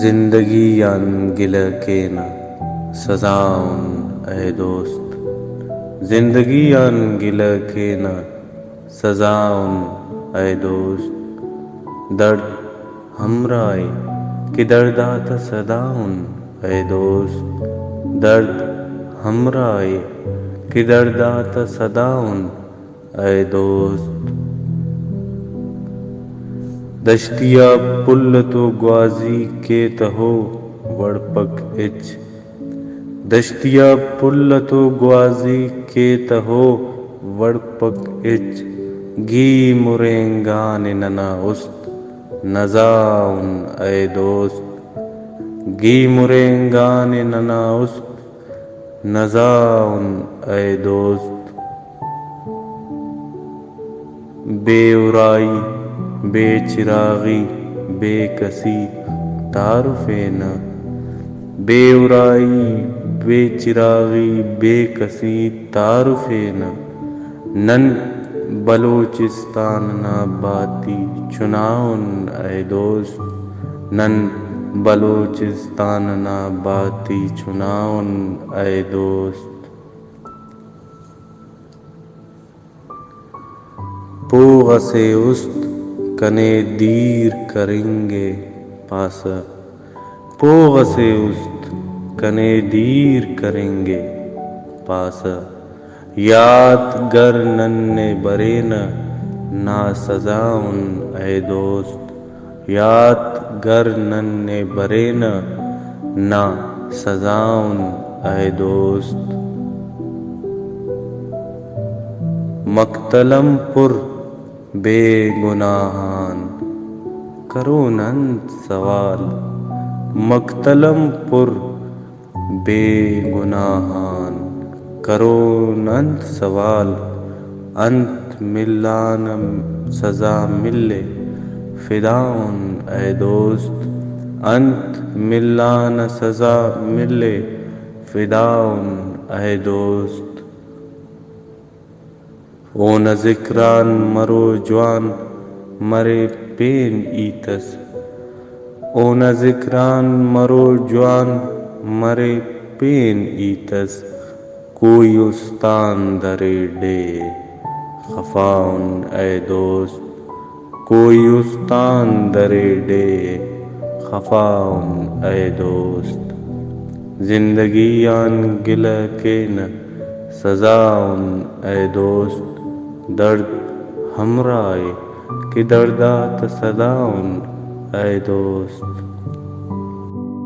زندگی یان گلہ کینا سزاؤن اے دوست، زندگی یان گلہ کینا سزاؤن اے دوست، درد ہمرائے کہ دردات صداؤن اے دوست، درد ہمرائے کہ دردات صداؤن اے دوست، دشتیا پلتو گوازی کے تہو وڑپک اچ، دشتیا پلتو گوازی کے تہو وڑپک اچ، گی مرینگان ننا است نزاؤن اے دوست، گی مرینگان ننا است نزاؤن اے دوست، بے ارائی بے چراغی بے کسی تعارف نہ، بے ارائی بے چراغی بے کسی تعارف نہ، نن بلوچستان نا باتی چناؤن اے دوست، نن بلوچستان نا باتی چناؤن اے دوست، پوغ سے است کنے دیر کریں گے پاسا، پوغ سے است کنے دیر کریں گے پاسا، یادگر ننے برینا نا سزاؤن اے دوست، یادگر ننے برینا نا سزاؤن اے دوست، مقتلم پر بے گناہان کرون انت سوال، مقتلم پر بے گناہان کرون انت سوال، انت ملان سزا ملے فداؤن اے دوست، انت ملان سزا ملے فداؤن اے دوست، اون ذکران مرو جوان مرے پین ایتس، اون ذکران مرو جوان مرے پین ایتس، کوئی استان درے ڈے خفاؤن اے دوست، کوئی استان درے ڈے خفاؤن اے دوست، زندگی یان گلہ کینا سزاؤن اے دوست، درد ہمرائے کہ دردات صداؤن اے دوست۔